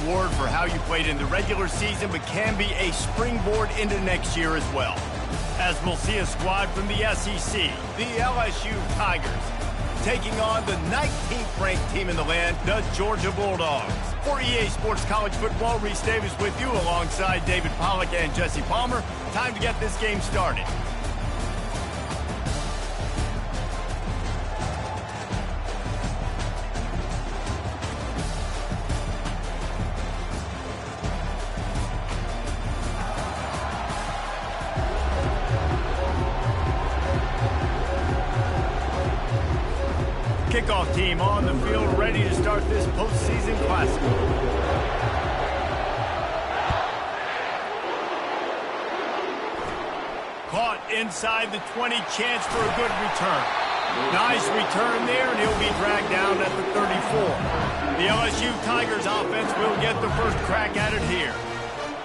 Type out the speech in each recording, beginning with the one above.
reward for how you played in the regular season, but can be a springboard into next year as well. As we'll see a squad from the SEC, the LSU Tigers, taking on the 19th ranked team in the land, the Georgia Bulldogs. For EA Sports College Football, Reese Davis with you alongside David Pollack and Jesse Palmer. Time to get this game started. Kickoff team on the field, ready to start this postseason classic. Caught inside the 20, chance for a good return. Nice return there, and he'll be dragged down at the 34. The LSU Tigers offense will get the first crack at it here.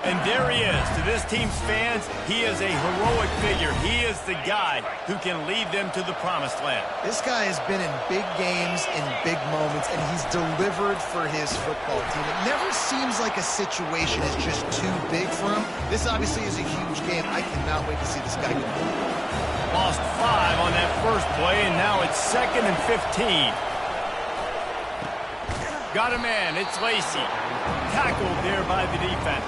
And there he is. To this team's fans, he is a heroic figure. He is the guy who can lead them to the promised land. This guy has been in big games, in big moments, and he's delivered for his football team. It never seems like a situation is just too big for him. This obviously is a huge game. I cannot wait to see this guy go. Lost 5 on that first play, and now it's 2nd and 15. Got a man. It's Lacey. Tackled there by the defense.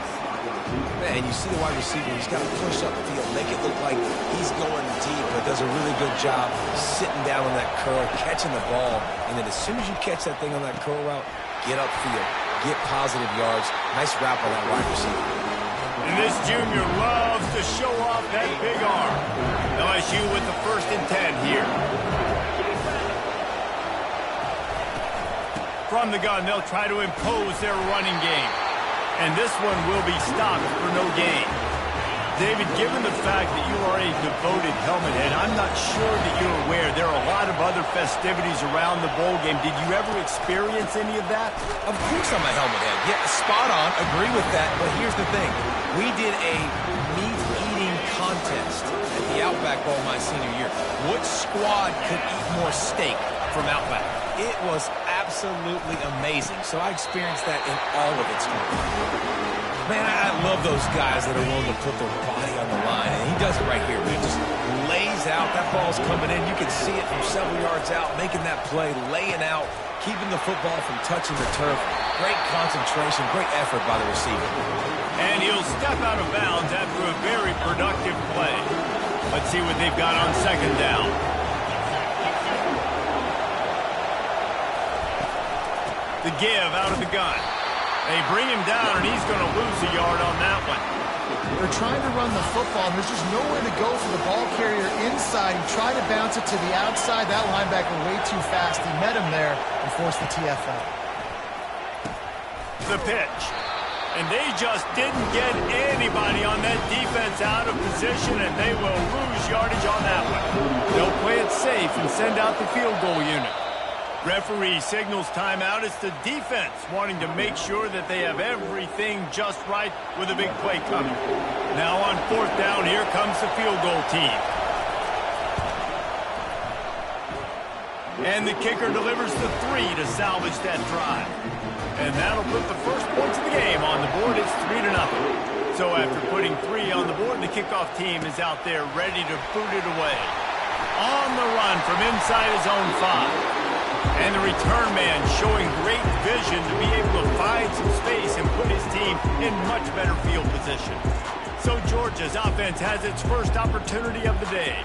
Man, you see the wide receiver, he's got to push up the field, make it look like he's going deep, but does a really good job sitting down on that curl, catching the ball, and then as soon as you catch that thing on that curl route, get upfield, get positive yards. Nice route by that wide receiver. And this junior loves to show off that big arm. LSU with the 1st and 10 here. From the gun, they'll try to impose their running game. And this one will be stopped for no gain. David, given the fact that you are a devoted helmet head, I'm not sure that you're aware there are a lot of other festivities around the bowl game. Did you ever experience any of that? Of course I'm a helmet head. Yeah, spot on. Agree with that. But here's the thing. We did a meat-eating contest at the Outback Bowl my senior year. What squad could eat more steak from Outback? It was absolutely amazing. So I experienced that in all of its form. Man, I love those guys that are willing to put their body on the line. And he does it right here. He just lays out. That ball's coming in. You can see it from several yards out, making that play, laying out, keeping the football from touching the turf. Great concentration, great effort by the receiver. And he'll step out of bounds after a very productive play. Let's see what they've got on 2nd down. The give out of the gun. They bring him down, and he's going to lose a yard on that one. They're trying to run the football, and there's just nowhere to go for the ball carrier inside. He tried to bounce it to the outside. That linebacker way too fast. He met him there and forced the TFL. The pitch. And they just didn't get anybody on that defense out of position, and they will lose yardage on that one. They'll play it safe and send out the field goal unit. Referee signals timeout. It's the defense wanting to make sure that they have everything just right with a big play coming. Now on 4th down, here comes the field goal team. And the kicker delivers the 3 to salvage that drive. And that'll put the first points of the game on the board. It's 3-0. So after putting 3 on the board, the kickoff team is out there ready to boot it away. On the run from inside his own 5. And the return man showing great vision to be able to find some space and put his team in much better field position. So Georgia's offense has its first opportunity of the day.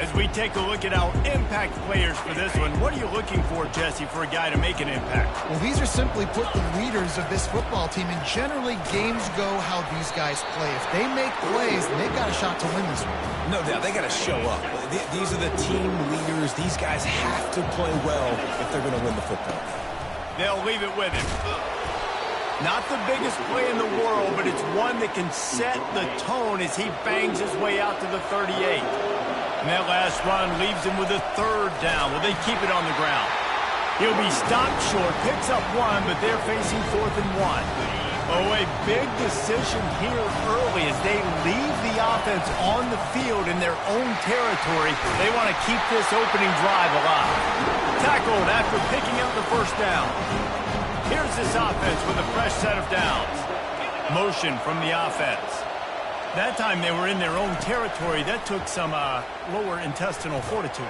As we take a look at our impact players for this one, what are you looking for, Jesse, for a guy to make an impact? Well, these are simply put the leaders of this football team, and generally games go how these guys play. If they make plays, they've got a shot to win this one. No doubt, they got to show up. These are the team leaders. These guys have to play well if they're going to win the football game. They'll leave it with him. Not the biggest play in the world, but it's one that can set the tone as he bangs his way out to the 38. And that last run leaves him with a 3rd down. Will they keep it on the ground? He'll be stopped short, picks up 1, but they're facing 4th and 1. Oh, a big decision here early as they leave the offense on the field in their own territory. They want to keep this opening drive alive. Tackled after picking up the 1st down. Here's this offense with a fresh set of downs. Motion from the offense. That time they were in their own territory. That took some lower intestinal fortitude.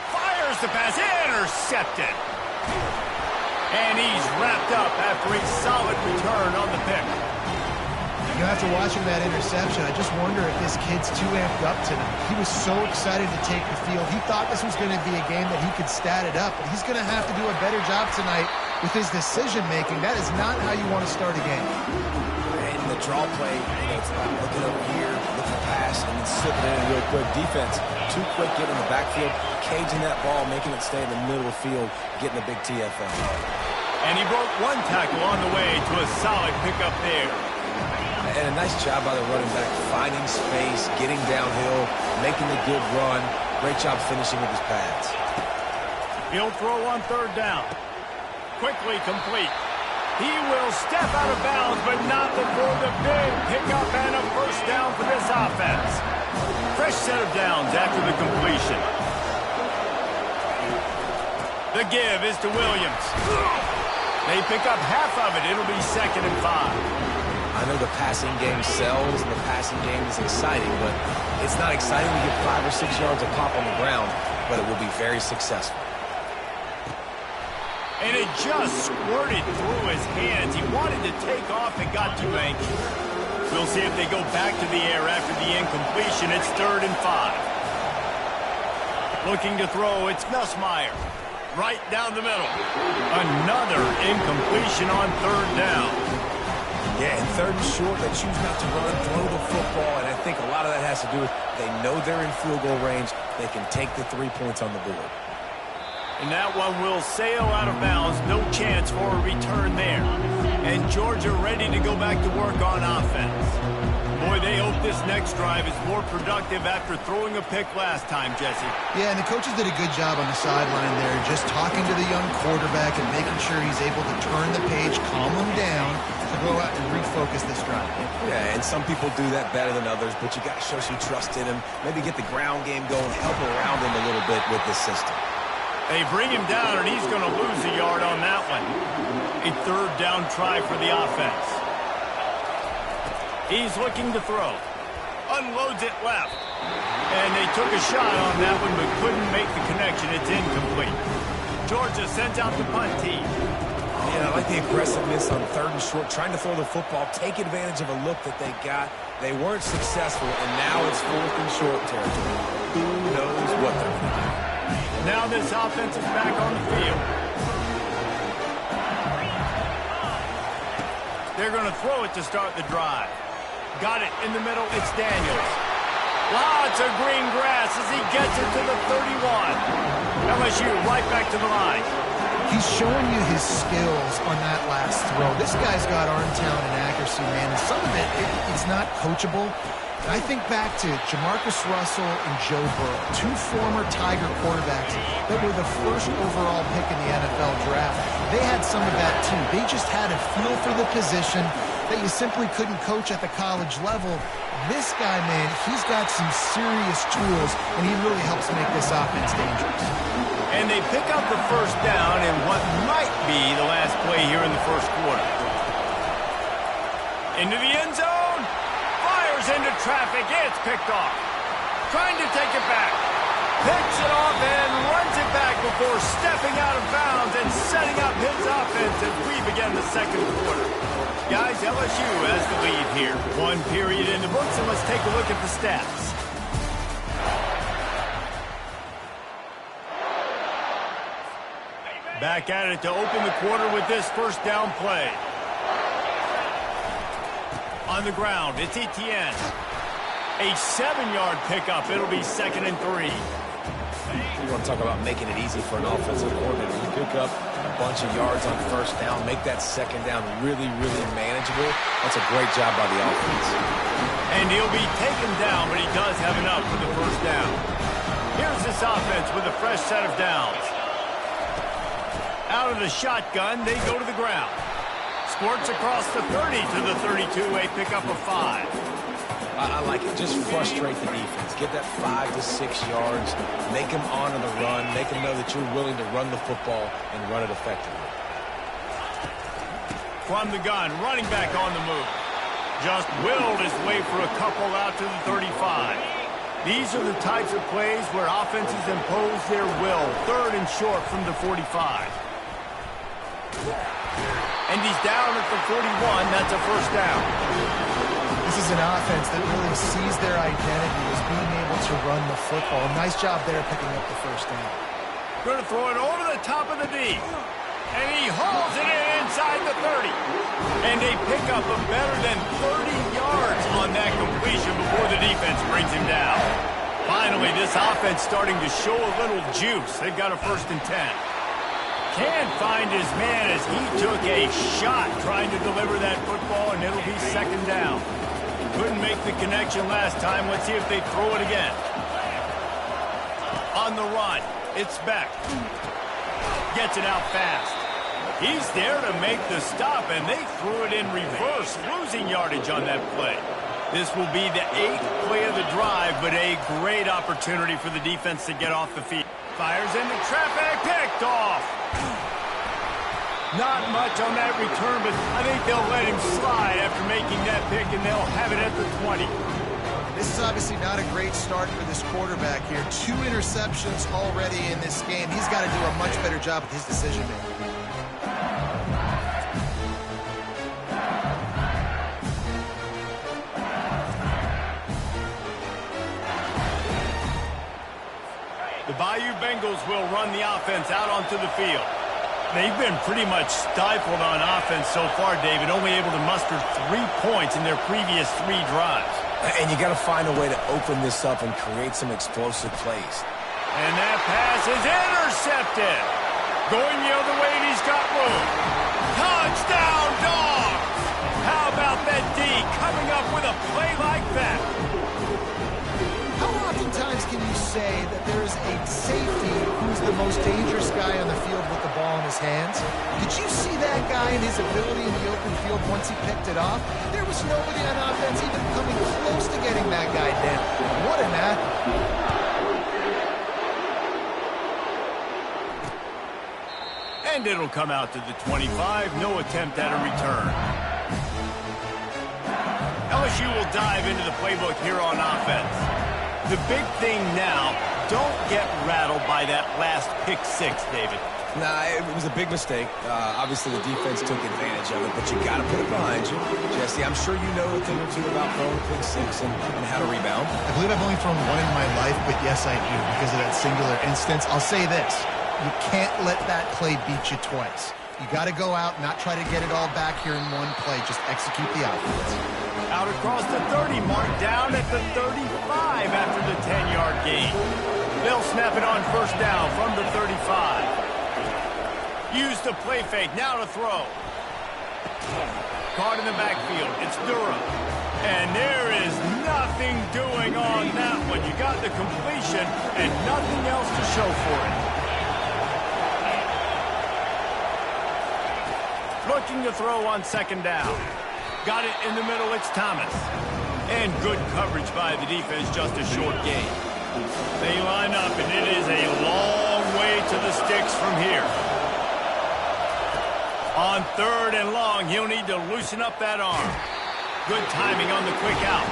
Fires the pass. Intercepted. And he's wrapped up after a solid return on the pick. You know, after watching that interception, I just wonder if this kid's too amped up tonight. He was so excited to take the field. He thought this was going to be a game that he could stat it up, but he's going to have to do a better job tonight with his decision-making. That is not how you want to start a game. And the draw play, it's about looking over here, looking pass, and then slipping in real quick. Defense, too quick getting in the backfield, caging that ball, making it stay in the middle of the field, getting a big TFL. And he broke one tackle on the way to a solid pickup there. And a nice job by the running back, finding space, getting downhill, making a good run. Great job finishing with his pads. He'll throw on third down. Quickly complete. He will step out of bounds, but not before the big pickup and a first down for this offense. Fresh set of downs after the completion. The give is to Williams. They pick up half of it. It'll be 2nd and 5. I know the passing game sells and the passing game is exciting, but it's not exciting to get 5 or 6 yards of pop on the ground, but it will be very successful. And it just squirted through his hands. He wanted to take off and got too anxious. We'll see if they go back to the air after the incompletion. It's 3rd and 5. Looking to throw, it's Nussmeier. Right down the middle. Another incompletion on 3rd down. Yeah, and 3rd and short, they choose not to run, throw the football, and I think a lot of that has to do with they know they're in field goal range. They can take the 3 points on the board. And that one will sail out of bounds. No chance for a return there. And Georgia ready to go back to work on offense. Boy, they hope this next drive is more productive after throwing a pick last time, Jesse. Yeah, and the coaches did a good job on the sideline there, just talking to the young quarterback and making sure he's able to turn the page, calm him down, to go out and refocus this drive. Yeah, and some people do that better than others, but you got to show some trust in him. Maybe get the ground game going, help around him a little bit with this system. They bring him down, and he's going to lose a yard on that one. A 3rd down try for the offense. He's looking to throw. Unloads it left. And they took a shot on that one, but couldn't make the connection. It's incomplete. Georgia sends out the punt team. Yeah, I like the aggressiveness on 3rd and short, trying to throw the football, take advantage of a look that they got. They weren't successful, and now it's 4th and short territory. Who knows what they're going to do? Now this offense is back on the field. They're going to throw it to start the drive. Got it in the middle. It's Daniels. Lots of green grass as he gets it to the 31. LSU right back to the line. He's showing you his skills on that last throw. This guy's got arm talent and accuracy, man. And some of it's not coachable. I think back to Jamarcus Russell and Joe Burrow, 2 former Tiger quarterbacks that were the first overall pick in the NFL draft. They had some of that too. They just had a feel for the position that you simply couldn't coach at the college level. This guy, man, he's got some serious tools, and he really helps make this offense dangerous. And they pick up the first down in what might be the last play here in the first quarter. Into the end zone. Into traffic. It's picked off. Trying to take it back. Picks it off and runs it back before stepping out of bounds and setting up his offense as we begin the 2nd quarter. Guys, LSU has the lead here. 1 period in the books, and let's take a look at the stats. Back at it to open the quarter with this first down play. On the ground, it's Etienne. A 7-yard pickup. It'll be 2nd and 3. You want to talk about making it easy for an offensive coordinator. You pick up a bunch of yards on first down, make that 2nd down really, really manageable. That's a great job by the offense. And he'll be taken down, but he does have enough for the first down. Here's this offense with a fresh set of downs. Out of the shotgun, they go to the ground. Squirts across the 30 to the 32, a pickup of 5. I like it. Just frustrate the defense. Get that 5 to 6 yards. Make them honor the run. Make them know that you're willing to run the football and run it effectively. from the gun, running back on the move. Just willed his way for a couple out to the 35. These are the types of plays where offenses impose their will. 3rd and short from the 45. And he's down at the 41. That's a first down. This is an offense that really sees their identity as being able to run the football. Nice job there picking up the first down. Going to throw it over the top of the D. And he hauls it in inside the 30. And a pickup of better than 30 yards on that completion before the defense brings him down. Finally, this offense starting to show a little juice. They've got a 1st and 10. Can't find his man as he took a shot trying to deliver that football, and it'll be 2nd down. Couldn't make the connection last time. Let's see if they throw it again. On the run. It's Beck. Gets it out fast. He's there to make the stop, and they threw it in reverse, losing yardage on that play. This will be the 8th play of the drive, but a great opportunity for the defense to get off the field. Fires into traffic, picked off. Not much on that return, but I think they'll let him slide after making that pick, and they'll have it at the 20. This is obviously not a great start for this quarterback here. 2 interceptions already in this game. He's got to do a much better job with his decision-making. The Bayou Bengals will run the offense out onto the field. They've been pretty much stifled on offense so far, David, only able to muster 3 points in their previous 3 drives. And you got to find a way to open this up and create some explosive plays. And that pass is intercepted. Going the other way, and he's got room. Touchdown, Dogs! How about that D coming up with a play like that? How oftentimes can you say that there is a safety who's the most dangerous guy on the field with the ball in his hands? Did you see that guy and his ability in the open field once he picked it off? There was nobody on offense even coming close to getting that guy down. What an athlete. And it'll come out to the 25. No attempt at a return. LSU will dive into the playbook here on offense. The big thing now, don't get rattled by that last pick 6, David. Nah, it was a big mistake. Obviously, the defense took advantage of it, but you got to put it behind you. Jesse, I'm sure you know a thing or two about throwing a pick 6 and how to rebound. I believe I've only thrown 1 in my life, but yes, I do, because of that singular instance. I'll say this. You can't let that play beat you twice. You got to go out, not try to get it all back here in one play. Just execute the offense. Out across the 30 mark, down at the 35 after the 10-yard gain. They'll snap it on 1st down from the 35. Use the play fake, now to throw. Caught in the backfield, it's Durham. And there is nothing doing on that one. You got the completion and nothing else to show for it. Looking to throw on 2nd down. Got it in the middle, it's Thomas. And good coverage by the defense, just a short gain. They line up, and it is a long way to the sticks from here. On 3rd and long, he'll need to loosen up that arm. Good timing on the quick out.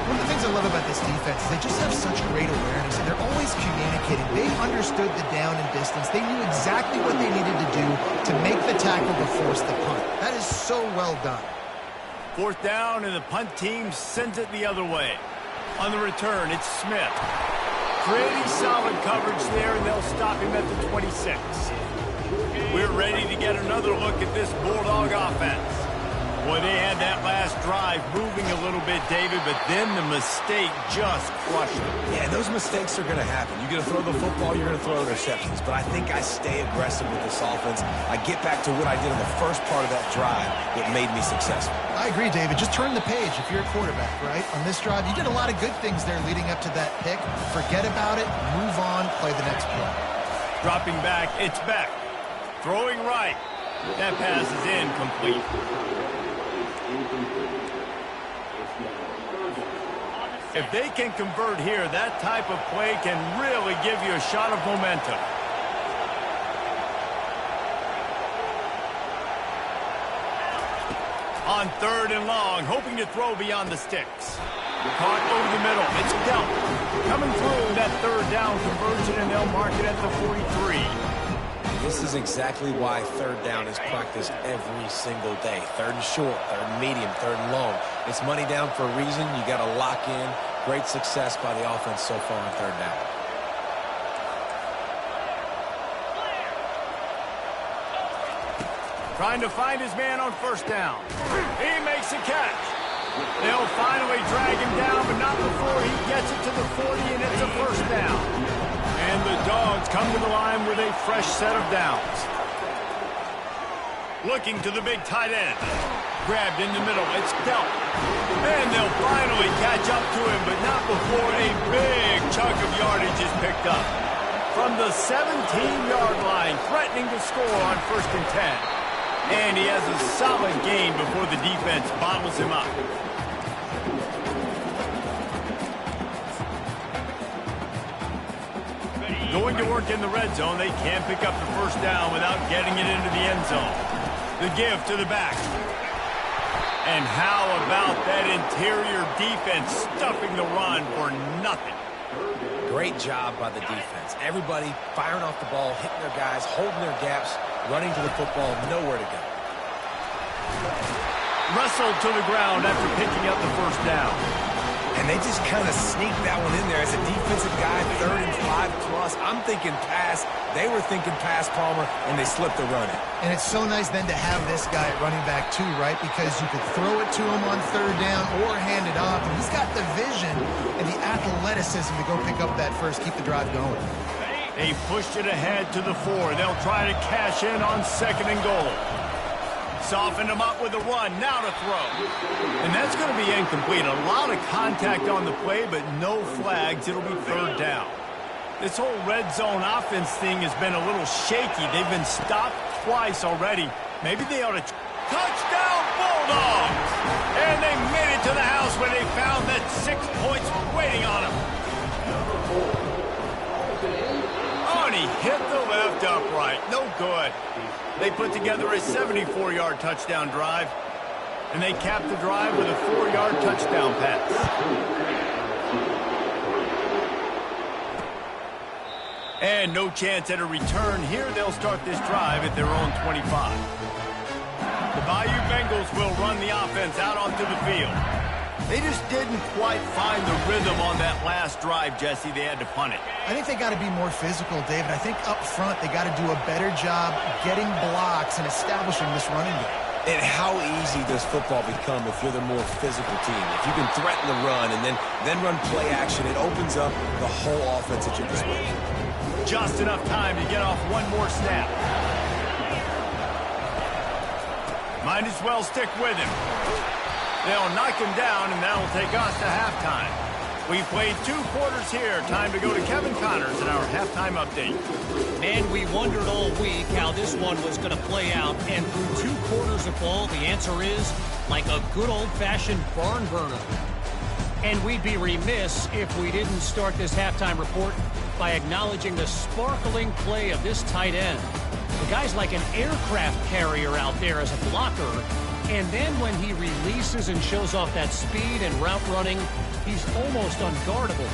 One of the things I love about this defense is they just have such great awareness, and they're always communicating. They understood the down and distance. They knew exactly what they needed to do to make the tackle to force the punt. That is so well done. 4th down, and the punt team sends it the other way. On the return, it's Smith. Pretty solid coverage there, and they'll stop him at the 26. We're ready to get another look at this Bulldog offense. Boy, they had that last drive moving a little bit, David, but then the mistake just crushed them. Yeah, those mistakes are going to happen. You're going to throw the football, you're going to throw interceptions. But I think I stay aggressive with this offense. I get back to what I did in the first part of that drive that made me successful. I agree, David. Just turn the page if you're a quarterback, right? On this drive, you did a lot of good things there leading up to that pick. Forget about it, move on, play the next play. Dropping back, it's Beck. Throwing right. That pass is incomplete. If they can convert here, that type of play can really give you a shot of momentum. On 3rd and long, hoping to throw beyond the sticks. Caught over the middle. It's dealt. Coming through that 3rd down conversion, and they'll mark it at the 43. This is exactly why 3rd down is practiced every single day. 3rd and short, 3rd and medium, 3rd and long. It's money down for a reason. You got to lock in. Great success by the offense so far on 3rd down. Trying to find his man on 1st down. He makes a catch. They'll finally drag him down, but not before he gets it to the 40, and it's a 1st down. And the Dogs come to the line with a fresh set of downs. Looking to the big tight end. Grabbed in the middle. It's dealt. And they'll finally catch up to him, but not before a big chunk of yardage is picked up. From the 17-yard line, threatening to score on 1st and 10. And he has a solid gain before the defense bottles him up. Going to work in the red zone, they can't pick up the 1st down without getting it into the end zone. The give to the back. And how about that interior defense stuffing the run for nothing? Great job by the defense. Everybody firing off the ball, hitting their guys, holding their gaps, running to the football, nowhere to go. Wrestled to the ground after picking up the 1st down. And they just kind of sneaked that one in there as a defensive guy, 3rd and 5 plus. I'm thinking pass. They were thinking pass, Palmer, and they slipped the run in. And it's so nice then to have this guy at running back too, right? Because you could throw it to him on 3rd down or hand it off. And he's got the vision and the athleticism to go pick up that first, keep the drive going. They pushed it ahead to the 4. They'll try to cash in on 2nd and goal. Softened him up with a run. Now to throw. And that's going to be incomplete. A lot of contact on the play, but no flags. It'll be 3rd down. This whole red zone offense thing has been a little shaky. They've been stopped twice already. Maybe they ought to... Touchdown, Bulldogs! And they made it to the house when they found that 6 points waiting on them. Oh, and he hit the left upright. No good. They put together a 74-yard touchdown drive, and they capped the drive with a 4-yard touchdown pass. And no chance at a return here. They'll start this drive at their own 25. The Bayou Bengals will run the offense out onto the field. They just didn't quite find the rhythm on that last drive, Jesse. They had to punt it. I think they got to be more physical, David. I think up front they got to do a better job getting blocks and establishing this running game. And how easy does football become if you're the more physical team? If you can threaten the run and then run play action, it opens up the whole offense at your disposal. Just enough time to get off one more snap. Might as well stick with him. They'll knock him down, and that'll take us to halftime. We've played 2 quarters here. Time to go to Kevin Connors in our halftime update. Man, we wondered all week how this one was going to play out, and through 2 quarters of ball, the answer is like a good old-fashioned barn burner. And we'd be remiss if we didn't start this halftime report by acknowledging the sparkling play of this tight end. The guy's like an aircraft carrier out there as a blocker. And then when he releases and shows off that speed and route running, he's almost unguardable.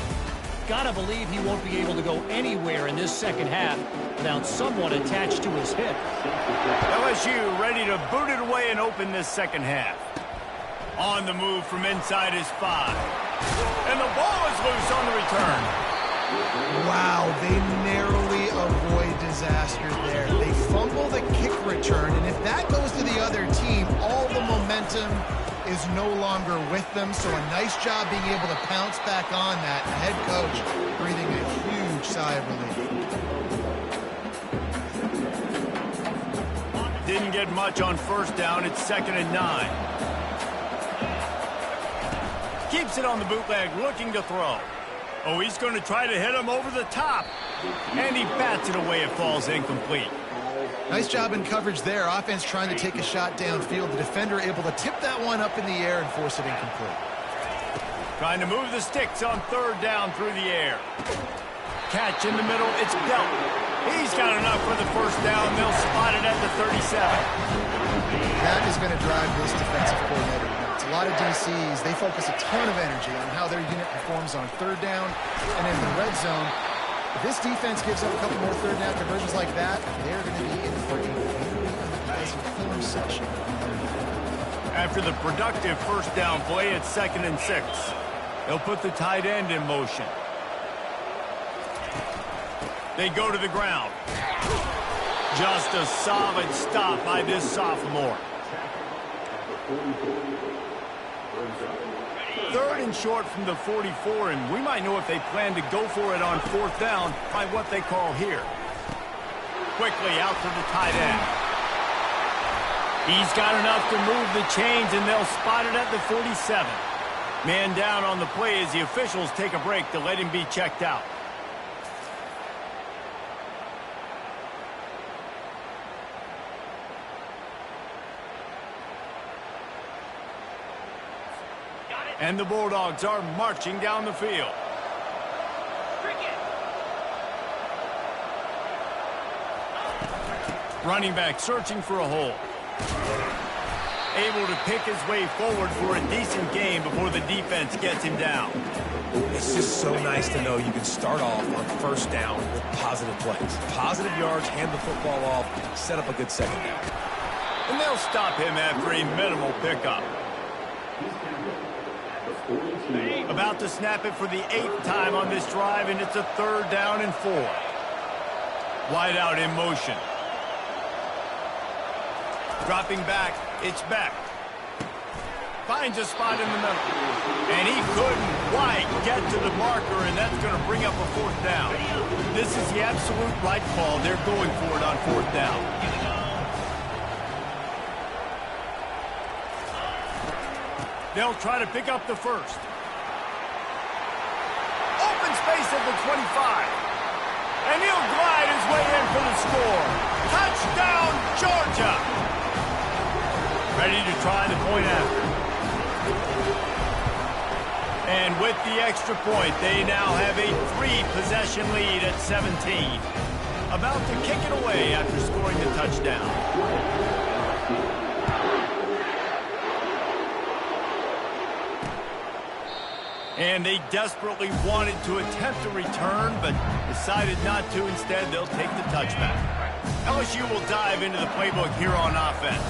Gotta believe he won't be able to go anywhere in this second half without someone attached to his hip. LSU ready to boot it away and open this second half. On the move from inside his 5. And the ball is loose on the return. Wow, they narrowly avoid disaster there. They fumble the kick return, and if that goes to the other team, all the momentum is no longer with them. So a nice job being able to pounce back on that. The head coach breathing a huge sigh of relief. Didn't get much on 1st down. It's 2nd and 9. Keeps it on the bootleg, looking to throw. Oh, he's going to try to hit him over the top. And he bats it away. It falls incomplete. Nice job in coverage there. Offense trying to take a shot downfield. The defender able to tip that one up in the air and force it incomplete. Trying to move the sticks on 3rd down through the air. Catch in the middle. It's dealt. He's got enough for the 1st down. They'll spot it at the 37. That is going to drive this defensive lot of DCs, they focus a ton of energy on how their unit performs on third down and in the red zone. If this defense gives up a couple more third down conversions like that, they're going to be in for a very unpleasant film session. After the productive first down play, it's 2nd and 6. They'll put the tight end in motion. They go to the ground. Just a solid stop by this sophomore. 3rd and short from the 44, and we might know if they plan to go for it on 4th down by what they call here. Quickly out to the tight end. He's got enough to move the chains, and they'll spot it at the 47. Man down on the play as the officials take a break to let him be checked out. And the Bulldogs are marching down the field. Running back searching for a hole. Able to pick his way forward for a decent game before the defense gets him down. It's just so nice to know you can start off on 1st down with positive plays. Positive yards, hand the football off, set up a good 2nd down. And they'll stop him after a minimal pickup. About to snap it for the 8th time on this drive, and it's a 3rd down and 4. Wide out in motion. Dropping back, it's Beck. Finds a spot in the middle. And he couldn't quite get to the marker, and that's going to bring up a 4th down. This is the absolute right call. They're going for it on 4th down. They'll try to pick up the 1st. Open space at the 25. And he'll glide his way in for the score. Touchdown, Georgia! Ready to try the point after. And with the extra point, they now have a 3-possession lead at 17. About to kick it away after scoring the touchdown. And they desperately wanted to attempt a return, but decided not to. Instead, they'll take the touchback. LSU will dive into the playbook here on offense.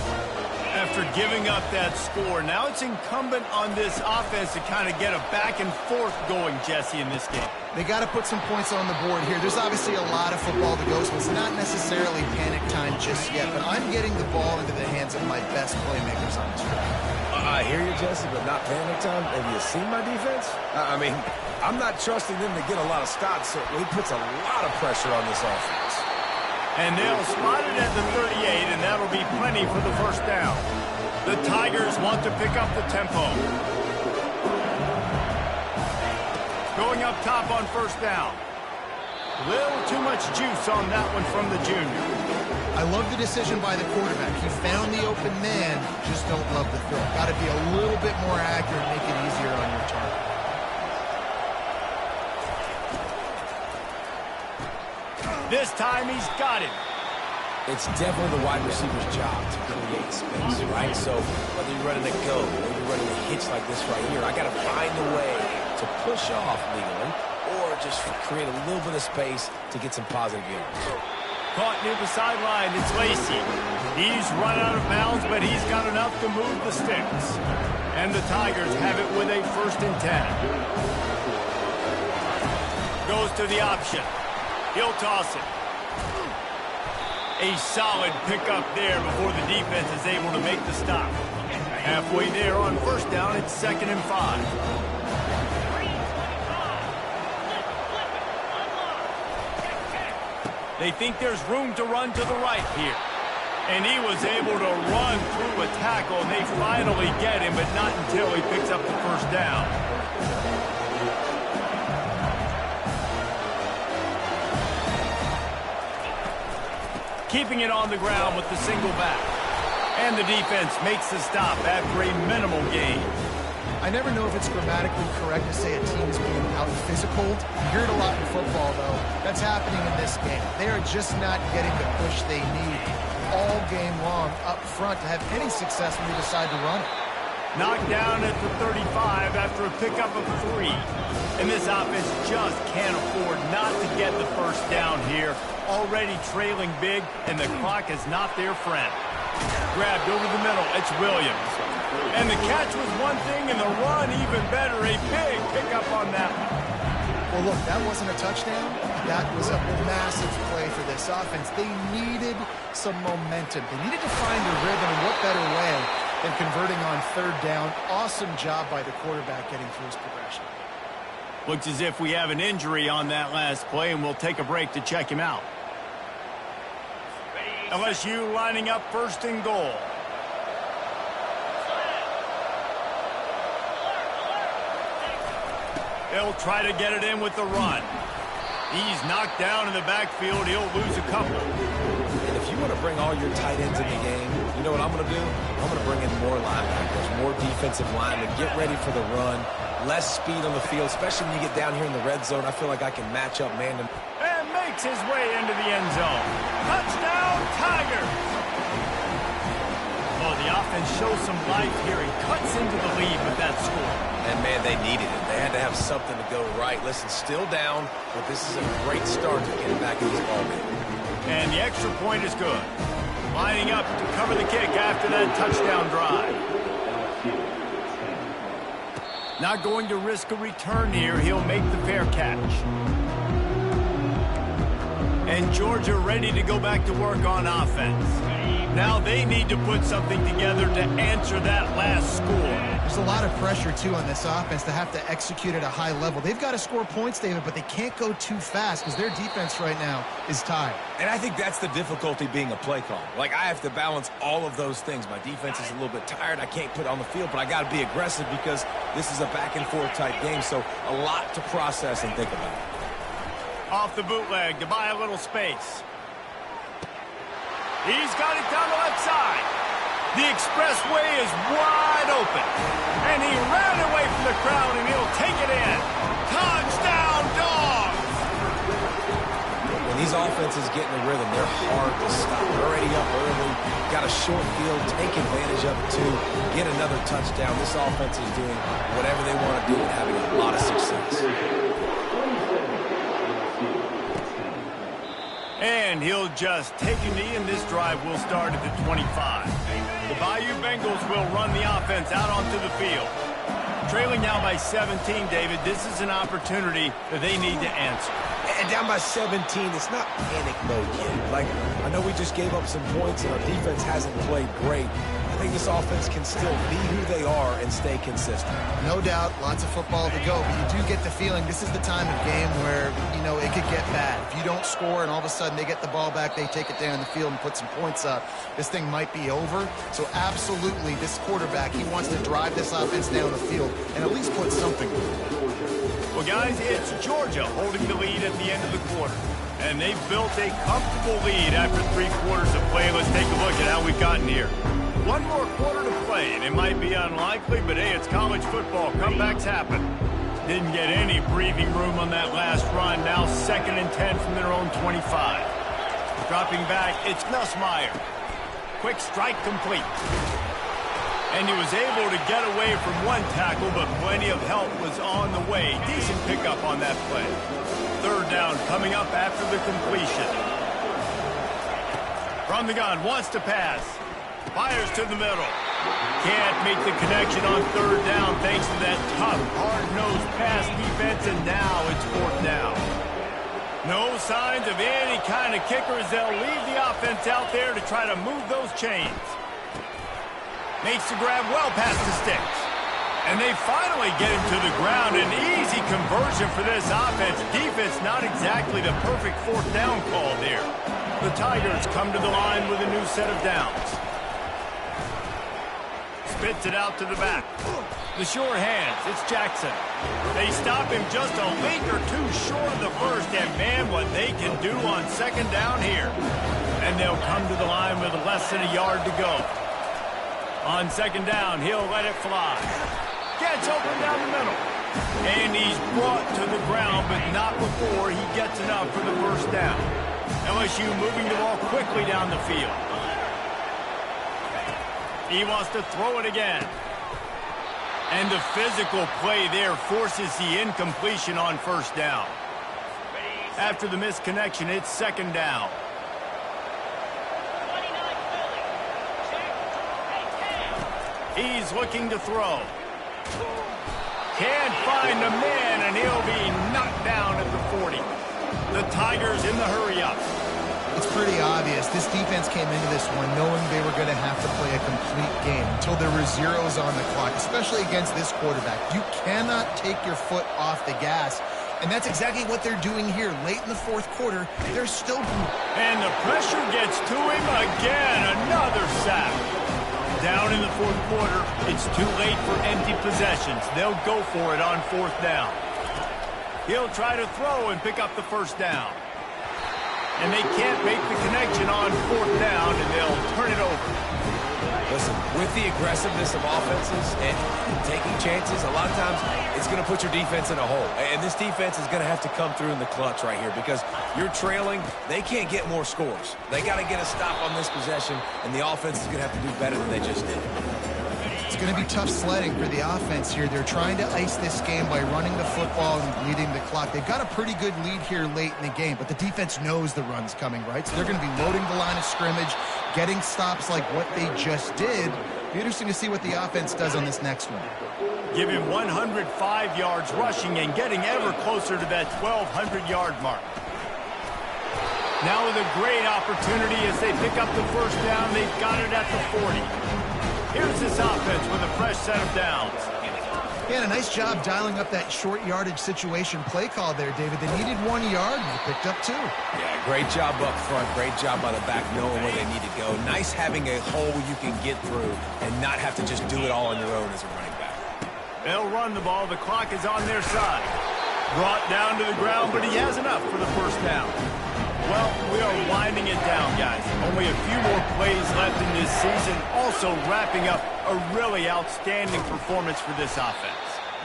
After giving up that score, now it's incumbent on this offense to kind of get a back and forth going, Jesse, in this game. They got to put some points on the board here. There's obviously a lot of football to go, so it's not necessarily panic time just yet, but I'm getting the ball into the hands of my best playmakers on this drive. I hear you, Jesse, but not panic time. Have you seen my defense? I mean, I'm not trusting them to get a lot of stops, so he puts a lot of pressure on this offense. And they'll spot it at the 38, and that'll be plenty for the 1st down. The Tigers want to pick up the tempo. Going up top on 1st down. Little too much juice on that one from the junior. I love the decision by the quarterback. He found the open man, just don't love the throw. Got to be a little bit more accurate, make it easier on your target. This time he's got it. It's definitely the wide receiver's job to create space, right? So whether you're running a go, whether you're running a hitch like this right here, I got to find a way to push off legally or just create a little bit of space to get some positive yards. Caught near the sideline, it's Lacey. He's run out of bounds, but he's got enough to move the sticks. And the Tigers have it with a 1st and 10. Goes to the option. He'll toss it. A solid pickup there before the defense is able to make the stop. Halfway there on 1st down, it's 2nd and 5. They think there's room to run to the right here. And he was able to run through a tackle, and they finally get him, but not until he picks up the 1st down. Keeping it on the ground with the single back. And the defense makes the stop after a minimal gain. I never know if it's grammatically correct to say a team is being out-physical. You hear it a lot in football, though. That's happening in this game. They are just not getting the push they need all game long up front to have any success when they decide to run it. Knocked down at the 35 after a pickup of 3. And this offense just can't afford not to get the first down here. Already trailing big, and the clock is not their friend. Grabbed over the middle. It's Williams. And the catch was one thing, and the run even better. A big pickup on that one. Well, look, that wasn't a touchdown. That was a massive play for this offense. They needed some momentum. They needed to find a rhythm, and what better way than converting on third down. Awesome job by the quarterback getting through his progression. Looks as if we have an injury on that last play, and we'll take a break to check him out. LSU lining up first and goal. They'll try to get it in with the run. He's knocked down in the backfield. He'll lose a couple. And if you want to bring all your tight ends in the game, you know what I'm going to do? I'm going to bring in more linebackers, more defensive linemen, get ready for the run, less speed on the field, especially when you get down here in the red zone. I feel like I can match up man to man. And makes his way into the end zone. Touchdown, Tigers! Oh, the offense shows some life here and cuts into the lead with that score. And, man, they needed it. They had to have something to go right. Listen, still down, but this is a great start to get back in this ballgame. And the extra point is good. Lining up to cover the kick after that touchdown drive. Not going to risk a return here. He'll make the fair catch. And Georgia ready to go back to work on offense. Now they need to put something together to answer that last score. There's a lot of pressure, too, on this offense to have to execute at a high level. They've got to score points, David, but they can't go too fast because their defense right now is tired. And I think that's the difficulty being a play caller. Like, I have to balance all of those things. My defense is a little bit tired. I can't put it on the field, but I got to be aggressive because this is a back-and-forth type game, so a lot to process and think about. Off the bootleg to buy a little space. He's got it down the left side. The expressway is wide open. And he ran away from the crowd, and he'll take it in. Touchdown, Dogs! When these offenses get in the rhythm, they're hard to stop. They're already up early. Got a short field. Take advantage of it, too. Get another touchdown. This offense is doing whatever they want to do and having a lot of success. And he'll just take a knee, and this drive will start at the 25. The Bayou Bengals will run the offense out onto the field. Trailing now by 17, David, this is an opportunity that they need to answer. And down by 17, it's not panic mode yet. Like, I know we just gave up some points, and our defense hasn't played great. I think this offense can still be who they are and stay consistent. No doubt, lots of football to go, but you do get the feeling this is the time of game where, you know, it could get bad. If you don't score and all of a sudden they get the ball back, they take it down the field and put some points up, this thing might be over. So absolutely, this quarterback, he wants to drive this offense down the field and at least put something. Well, guys, it's Georgia holding the lead at the end of the quarter. And they've built a comfortable lead after 3 quarters of play. Let's take a look at how we've gotten here. One more quarter to play, and it might be unlikely, but hey, it's college football. Comebacks happen. Didn't get any breathing room on that last run. Now 2nd and 10 from their own 25. Dropping back, it's Nussmeier. Quick strike complete. And he was able to get away from one tackle, but plenty of help was on the way. Decent pickup on that play. 3rd down coming up after the completion. From the gun, wants to pass. Fires to the middle. Can't make the connection on 3rd down thanks to that tough, hard-nosed pass defense, and now it's 4th down. No signs of any kind of kickers. They'll leave the offense out there to try to move those chains. Makes the grab well past the sticks. And they finally get him to the ground. An easy conversion for this offense. Defense not exactly the perfect 4th down call there. The Tigers come to the line with a new set of downs. Spits it out to the back. The sure hands, it's Jackson. They stop him just a link or 2 short of the first, and man, what they can do on 2nd down here. And they'll come to the line with less than a yard to go. On 2nd down, he'll let it fly. Gets open down the middle. And he's brought to the ground, but not before he gets enough for the 1st down. LSU moving the ball quickly down the field. He wants to throw it again. And the physical play there forces the incompletion on first down. After the misconnection, it's second down. He's looking to throw. Can't find the man, and he'll be knocked down at the 40. The Tigers in the hurry-up. It's pretty obvious. This defense came into this one knowing they were going to have to play a complete game until there were zeros on the clock, especially against this quarterback. You cannot take your foot off the gas, and that's exactly what they're doing here. Late in the fourth quarter, they're still... And the pressure gets to him again. Another sack. Down in the fourth quarter, it's too late for empty possessions. They'll go for it on fourth down. He'll try to throw and pick up the first down. And they can't make the connection on fourth down, and they'll turn it over. Listen, with the aggressiveness of offenses and taking chances, a lot of times it's going to put your defense in a hole. And this defense is going to have to come through in the clutch right here because you're trailing. They can't get more scores. They got to get a stop on this possession, and the offense is going to have to do better than they just did. It's going to be tough sledding for the offense here. They're trying to ice this game by running the football and bleeding the clock. They've got a pretty good lead here late in the game, but the defense knows the run's coming, right? So they're going to be loading the line of scrimmage, getting stops like what they just did. Be interesting to see what the offense does on this next one. Give him 105 yards rushing and getting ever closer to that 1,200-yard mark. Now with a great opportunity as they pick up the first down, they've got it at the 40. Here's this offense with a fresh set of downs. Yeah, and a nice job dialing up that short yardage situation play call there, David. They needed 1 yard, and they picked up 2. Yeah, great job up front. Great job by the back knowing where they need to go. Nice having a hole you can get through and not have to just do it all on your own as a running back. They'll run the ball. The clock is on their side. Brought down to the ground, but he has enough for the first down. Well, we are winding it down, guys. Only a few more plays left in this season. Also wrapping up a really outstanding performance for this offense.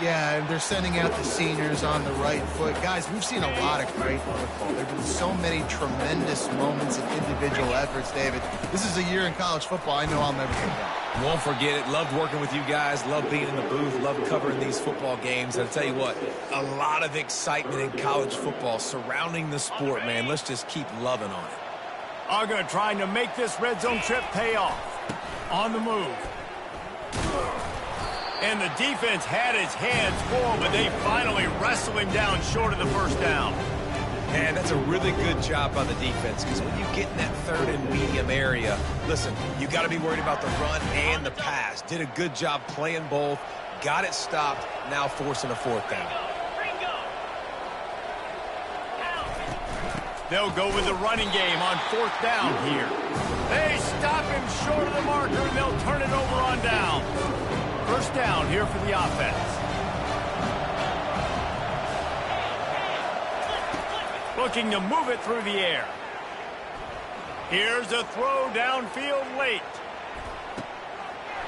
Yeah, and they're sending out the seniors on the right foot. Guys, we've seen a lot of great football. There have been so many tremendous moments and individual efforts, David. This is a year in college football I know I'll never forget. Won't forget it. Loved working with you guys. Loved being in the booth. Loved covering these football games. And I'll tell you what, a lot of excitement in college football surrounding the sport, man. Let's just keep loving on it. Uga trying to make this red zone trip pay off. On the move. And the defense had his hands full, but they finally wrestle him down short of the first down. Man, that's a really good job by the defense because when you get in that third and medium area, listen, you got to be worried about the run and the pass. Did a good job playing both, got it stopped, now forcing a fourth down. They'll go with the running game on fourth down here. They stop him short of the marker, and they'll turn it over on down. First down here for the offense. Looking to move it through the air. Here's a throw downfield late.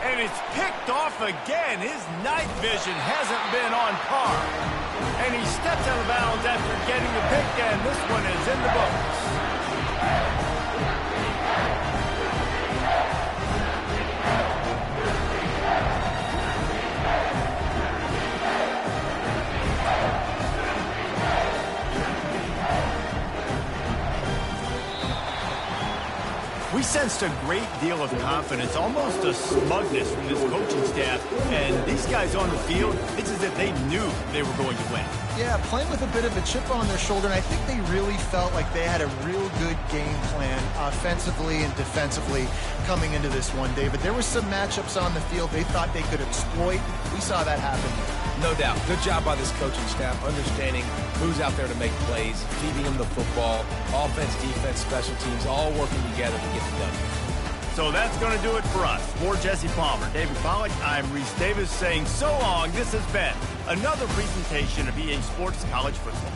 And it's picked off again. His night vision hasn't been on par. And he steps out of bounds after getting the pick, and this one is in the books. We sensed a great deal of confidence, almost a smugness from this coaching staff. And these guys on the field, it's as if they knew they were going to win. Yeah, playing with a bit of a chip on their shoulder, and I think they really felt like they had a real good game plan offensively and defensively coming into this one, David. There were some matchups on the field they thought they could exploit. We saw that happen. No doubt. Good job by this coaching staff, understanding who's out there to make plays, feeding them the football, offense, defense, special teams, all working together to get it done. So that's going to do it for us. For Jesse Palmer, David Pollack, I'm Reese Davis saying so long. This has been another presentation of EA Sports College Football.